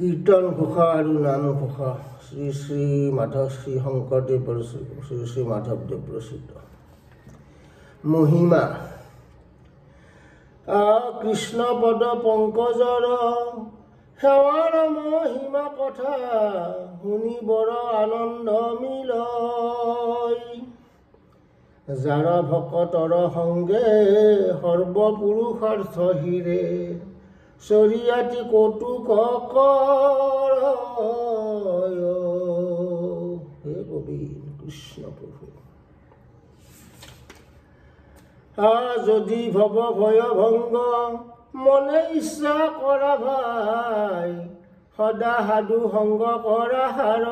কীৰ্তন ঘোষা আৰু নাম ঘোষা শ্ৰী শ্ৰী মাধৱ শ্ৰী শংকৰদেৱ শ্ৰী শ্ৰী মাধৱদেৱ ৰচিত মহিমা কৃষ্ণ পদ পংকজৰ সেৱাৰ মহিমা কথা শুনি বৰ আনন্দ মিলয় যাৰ ভকতৰ সংগে সৰ্বপুৰুষাৰ্থ হিৰে চৰিয়াতি কৌতুক হে গোবিন্দ কৃষ্ণ প্ৰভু যদি ভৱ ভয় ভংগ মনে ইচ্ছা কৰা ভাই সদা সাধু সংগ কৰা হাৰ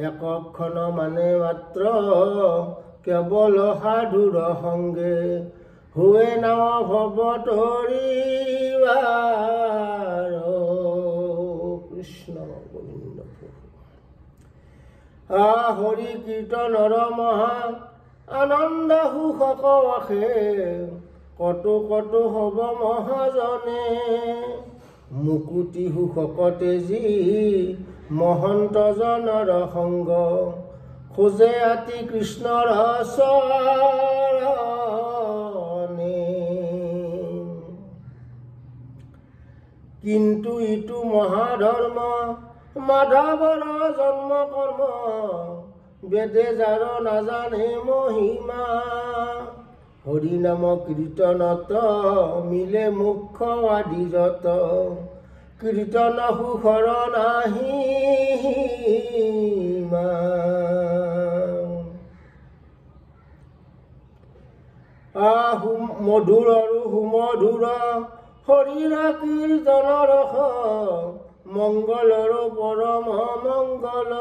একক্ষণ মানে মাত্ৰ কেৱল সাধুৰ সংগে হুৱে নাও ভৱ তৰিবাৰ কৃষ্ণ গোবিন্দ হৰি কীৰ্তনৰ মহা আনন্দ সুখক আশে কতো কতো হব মহাজনে মুকুতি সুখক তেজি মহন্তজনৰ সংগ খোজে আতি কৃষ্ণৰ চৰণে কিন্তু ইটো মহাধৰ্ম মাধৱৰ জন্ম কৰ্ম বেদে যাৰ নাজানে মহিমা হৰি নাম কীৰ্তনত মিলে মুখ্য আদি যত কীৰ্তন সুখৰ নাহিমা মধুৰ আৰু সুমধুৰ হৰিৰ কীৰ্তনৰ মংগলৰ পৰম মংগল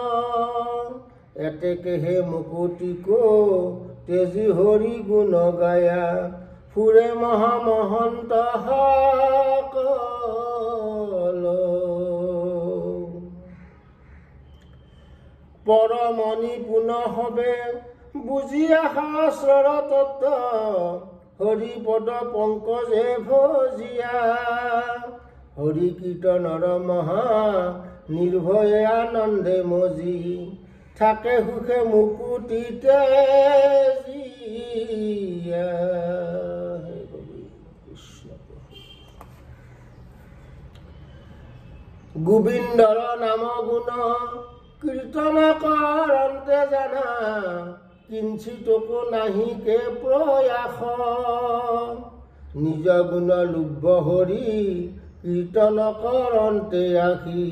এতেকেহে মুকুতিক তেজি হৰি গুণ গায়া ফুৰে মহামহন্ত সকল পৰমণি পুনঃ হবে বুজিয়া শাস্ত্ৰৰ তত্ত্ব হৰি পদ পংকজে ভজিয়া হৰি কীৰ্তনৰ মহা নিৰ্ভয়ে আনন্দে মজি থাকে সুখে মুকুতিতে গোবিন্দৰ নাম গুণ কীৰ্তন কৰন্তে জানা কিঞ্চিতকো নাহিকে প্ৰয়াস নিজ গুণ লুব্ধ হৰি কীৰ্তন কৰন্তে আহি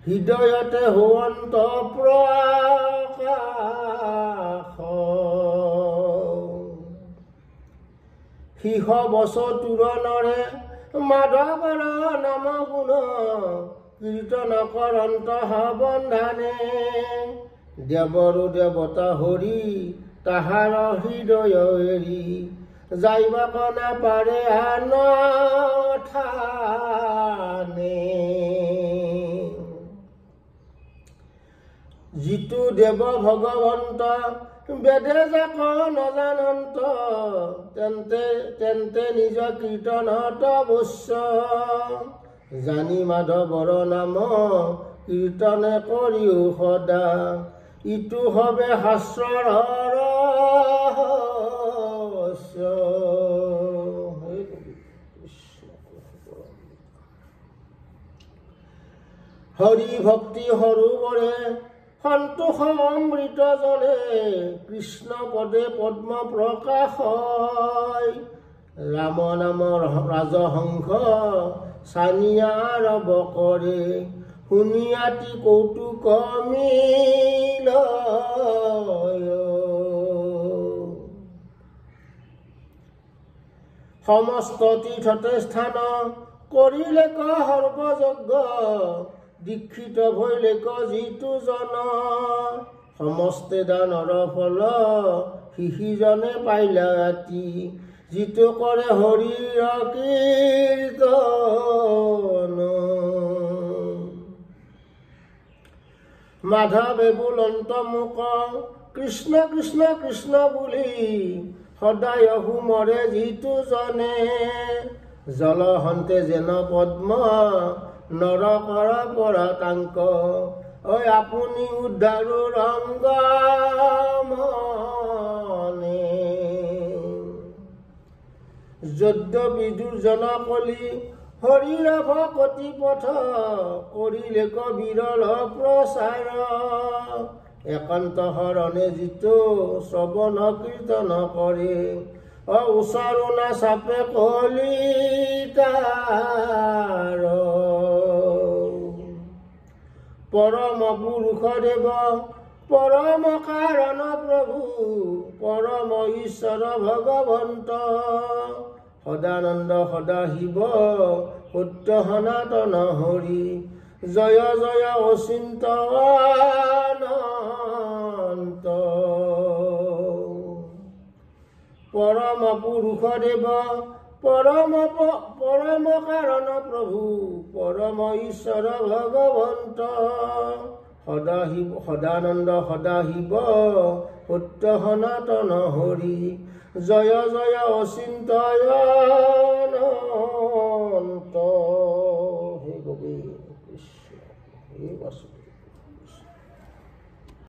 হৃদয়তে হোৱন্ত প্ৰকাশ শিষ বছতুৰণৰে মাধৱৰ নাম গুণ কীৰ্তন কৰন্ত বন্ধানে দেৱৰো দেৱতা হৰি তাহাৰ হৃদয় এৰি যাইবাক নাপাৰে আন ঠানে যিটো দেৱ ভগৱন্ত বেদে যাক নজানন্ত তেন্তে নিজ কীৰ্তনত বস্য জানি মাধৱৰ নাম কীৰ্তনে কৰিও সদা ইটো হবে শাস্ত্ৰৰ ৰহস্য হৰি ভক্তি সৰোবৰে সন্তোষ অমৃত জলে কৃষ্ণ পদে পদ্ম প্ৰকাশ ৰাম নামৰ ৰাজহংস চানিয়া ৰব কৰে শুনিয়াতি কৌতুক মিলয় সমস্ত তীৰ্থতে স্থান কৰিলে ক সৰ্বযজ্ঞ দীক্ষিত ভৈলে ক যিটো জন সমস্তে দানৰ ফল শিশিজনে পাইলা ৰাতি যিটো কৰে হৰিৰ কীৰ্তন মাধৱে বুলন্ত মুখ কৃষ্ণ কৃষ্ণ কৃষ্ণ বুলি সদায় সুমৰে যিটো জনে জলহন্তে যেন পদ্ম নৰকৰ পৰা তাংক ঐ আপুনি উদ্ধাৰো ৰংগ মনে যদ্যপি দুৰ্জন কলি হৰিৰ ভকতি পথ কৰিলে কবিৰৰ প্ৰচাৰ একান্ত হৰণে যিটো শ্ৰৱণ কীৰ্তন কৰে উচৰণা চাপে কলিতাৰ পৰম পুৰুষ দেৱ পৰম কাৰণ প্ৰভু পৰম ঈশ্বৰ ভগৱন্ত সদানন্দ সদা শিৱ সত্য সনাতন হৰি জয় জয় অচিন্ত অনন্ত পৰম পুৰুষ দেৱ পৰম কাৰণ প্ৰভু পৰম ঈশ্বৰ ভগৱন্ত সদা শিৱ সদানন্দ সদা শিৱ সত্য সনাতন হৰি জয় জয় অচিন্ত অনন্ত